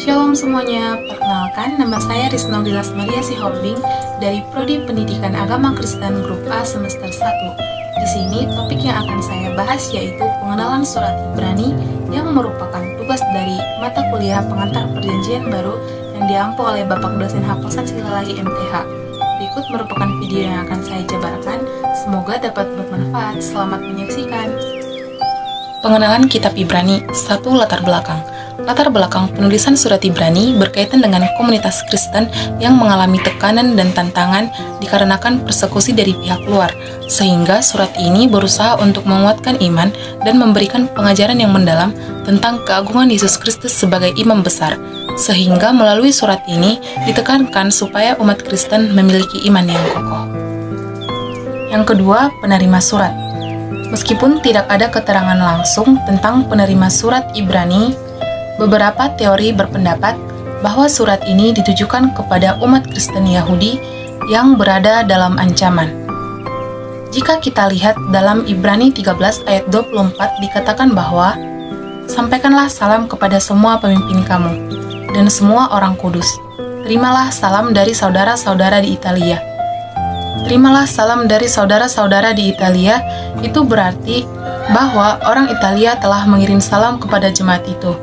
Shalom semuanya, perkenalkan nama saya Risnaudilas Maria Sihombing dari Prodi Pendidikan Agama Kristen Grup A semester 1. Di sini topik yang akan saya bahas yaitu pengenalan surat Ibrani yang merupakan tugas dari mata kuliah pengantar perjanjian baru yang diampu oleh Bapak dosen Hafasan Silalahi MTH. Berikut merupakan video yang akan saya jabarkan, semoga dapat bermanfaat. Selamat menyaksikan. Pengenalan Kitab Ibrani, 1. Latar belakang. Latar belakang penulisan surat Ibrani berkaitan dengan komunitas Kristen yang mengalami tekanan dan tantangan dikarenakan persekusi dari pihak luar, sehingga surat ini berusaha untuk menguatkan iman dan memberikan pengajaran yang mendalam tentang keagungan Yesus Kristus sebagai imam besar, sehingga melalui surat ini ditekankan supaya umat Kristen memiliki iman yang kokoh. Yang kedua, penerima surat. Meskipun tidak ada keterangan langsung tentang penerima surat Ibrani, beberapa teori berpendapat bahwa surat ini ditujukan kepada umat Kristen Yahudi yang berada dalam ancaman. Jika kita lihat dalam Ibrani 13 ayat 24 dikatakan bahwa sampaikanlah salam kepada semua pemimpin kamu dan semua orang kudus. Terimalah salam dari saudara-saudara di Italia. Terimalah salam dari saudara-saudara di Italia, itu berarti bahwa orang Italia telah mengirim salam kepada jemaat itu.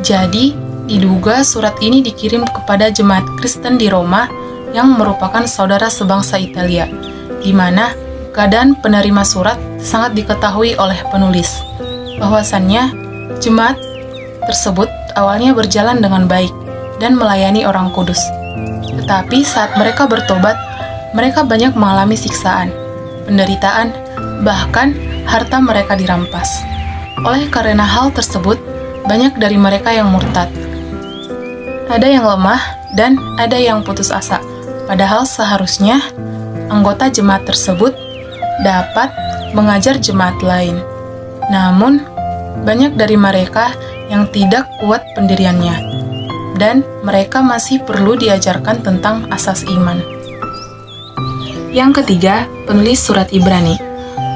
Jadi, diduga surat ini dikirim kepada jemaat Kristen di Roma yang merupakan saudara sebangsa Italia, di mana keadaan penerima surat sangat diketahui oleh penulis. Bahwasannya, jemaat tersebut awalnya berjalan dengan baik dan melayani orang kudus. Tetapi saat mereka bertobat, mereka banyak mengalami siksaan, penderitaan, bahkan harta mereka dirampas. Oleh karena hal tersebut, banyak dari mereka yang murtad. Ada yang lemah dan ada yang putus asa. Padahal seharusnya anggota jemaat tersebut dapat mengajar jemaat lain. Namun, banyak dari mereka yang tidak kuat pendiriannya, dan mereka masih perlu diajarkan tentang asas iman. Yang ketiga, penulis surat Ibrani.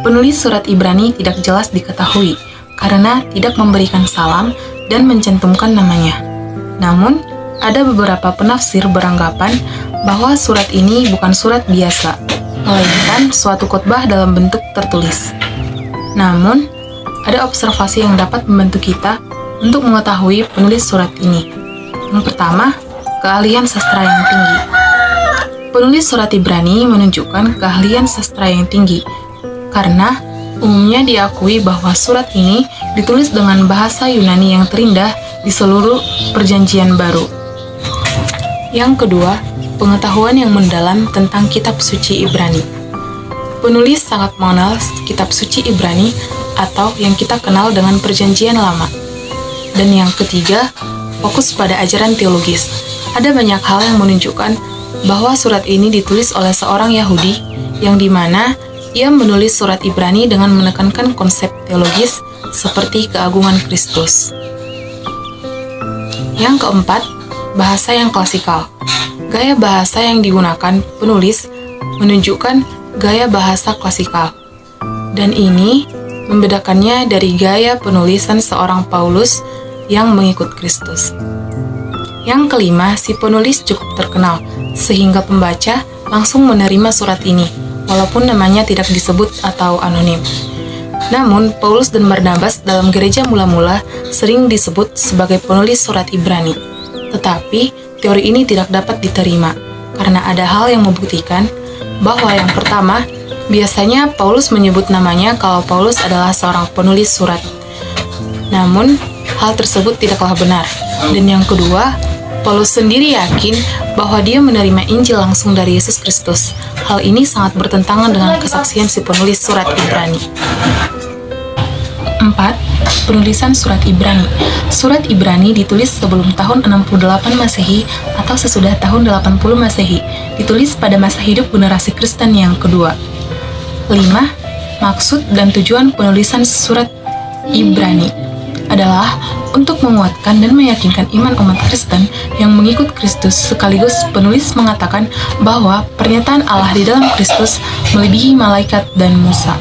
Penulis surat Ibrani tidak jelas diketahui karena tidak memberikan salam dan mencantumkan namanya. Namun, ada beberapa penafsir beranggapan bahwa surat ini bukan surat biasa, melainkan suatu khotbah dalam bentuk tertulis. Namun, ada observasi yang dapat membantu kita untuk mengetahui penulis surat ini. Yang pertama, keahlian sastra yang tinggi. Penulis surat Ibrani menunjukkan keahlian sastra yang tinggi, karena umumnya diakui bahwa surat ini ditulis dengan bahasa Yunani yang terindah di seluruh perjanjian baru. Yang kedua, pengetahuan yang mendalam tentang kitab suci Ibrani. Penulis sangat mengenal kitab suci Ibrani atau yang kita kenal dengan perjanjian lama. Dan yang ketiga, fokus pada ajaran teologis. Ada banyak hal yang menunjukkan bahwa surat ini ditulis oleh seorang Yahudi yang dimana ia menulis surat Ibrani dengan menekankan konsep teologis seperti keagungan Kristus. Yang keempat, bahasa yang klasikal. Gaya bahasa yang digunakan penulis menunjukkan gaya bahasa klasikal, dan ini membedakannya dari gaya penulisan seorang Paulus yang mengikut Kristus. Yang kelima, si penulis cukup terkenal, sehingga pembaca langsung menerima surat ini, walaupun namanya tidak disebut atau anonim. Namun, Paulus dan Barnabas dalam gereja mula-mula sering disebut sebagai penulis surat Ibrani. Tetapi, teori ini tidak dapat diterima, karena ada hal yang membuktikan bahwa yang pertama, biasanya Paulus menyebut namanya kalau Paulus adalah seorang penulis surat. Namun, hal tersebut tidaklah benar. Dan yang kedua, Paulus sendiri yakin bahwa dia menerima Injil langsung dari Yesus Kristus. Hal ini sangat bertentangan dengan kesaksian si penulis surat Ibrani. 4. Penulisan surat Ibrani. Surat Ibrani ditulis sebelum tahun 68 Masehi atau sesudah tahun 80 Masehi. Ditulis pada masa hidup generasi Kristen yang kedua. 5. Maksud dan tujuan penulisan surat Ibrani adalah untuk menguatkan dan meyakinkan iman umat Kristen yang mengikut Kristus, sekaligus penulis mengatakan bahwa pernyataan Allah di dalam Kristus melebihi malaikat dan Musa.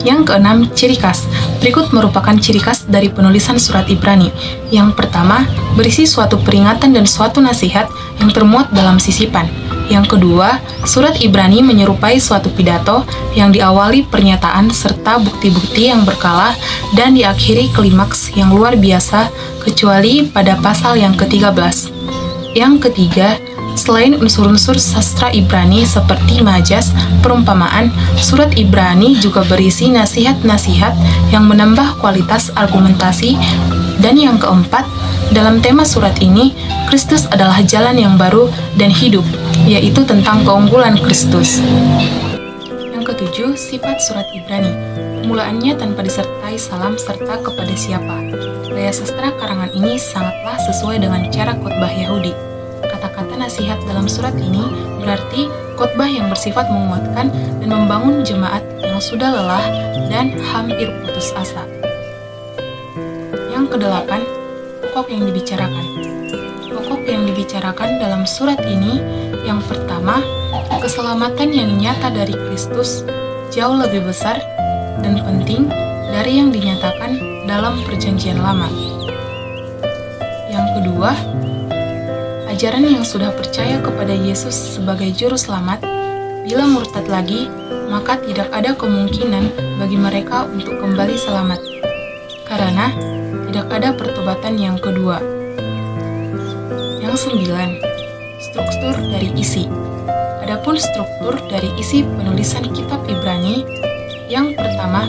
Yang keenam, ciri khas. Berikut merupakan ciri khas dari penulisan surat Ibrani. Yang pertama, berisi suatu peringatan dan suatu nasihat yang termuat dalam sisipan. Yang kedua, surat Ibrani menyerupai suatu pidato yang diawali pernyataan serta bukti-bukti yang berkala dan diakhiri klimaks yang luar biasa, kecuali pada pasal yang ke-13. Yang ketiga, selain unsur-unsur sastra Ibrani seperti majas, perumpamaan, surat Ibrani juga berisi nasihat-nasihat yang menambah kualitas argumentasi. Dan yang keempat, dalam tema surat ini, Kristus adalah jalan yang baru dan hidup, yaitu tentang keunggulan Kristus. Yang ketujuh, sifat surat Ibrani. Permulaannya tanpa disertai salam serta kepada siapa. Gaya sastra karangan ini sangatlah sesuai dengan cara khotbah Yahudi. Kata-kata nasihat dalam surat ini berarti khotbah yang bersifat menguatkan dan membangun jemaat yang sudah lelah dan hampir putus asa. Yang kedelapan, pokok yang dibicarakan. Pokok yang dibicarakan dalam surat ini, yang pertama, keselamatan yang nyata dari Kristus jauh lebih besar dan penting dari yang dinyatakan dalam Perjanjian Lama. Yang kedua, ajaran yang sudah percaya kepada Yesus sebagai juru selamat, bila murtad lagi, maka tidak ada kemungkinan bagi mereka untuk kembali selamat, karena tidak ada pertobatan yang kedua. Yang 9, struktur dari isi. Adapun struktur dari isi penulisan kitab Ibrani, yang pertama,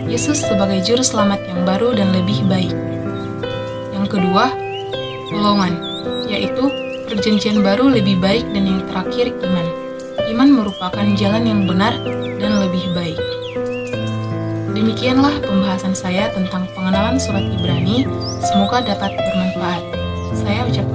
Yesus sebagai juru selamat yang baru dan lebih baik. Yang kedua, golongan, yaitu perjanjian baru lebih baik, dan yang terakhir iman. Iman merupakan jalan yang benar dan lebih baik. Demikianlah pembahasan saya tentang pengenalan surat Ibrani. Semoga dapat bermanfaat. Saya ucapkan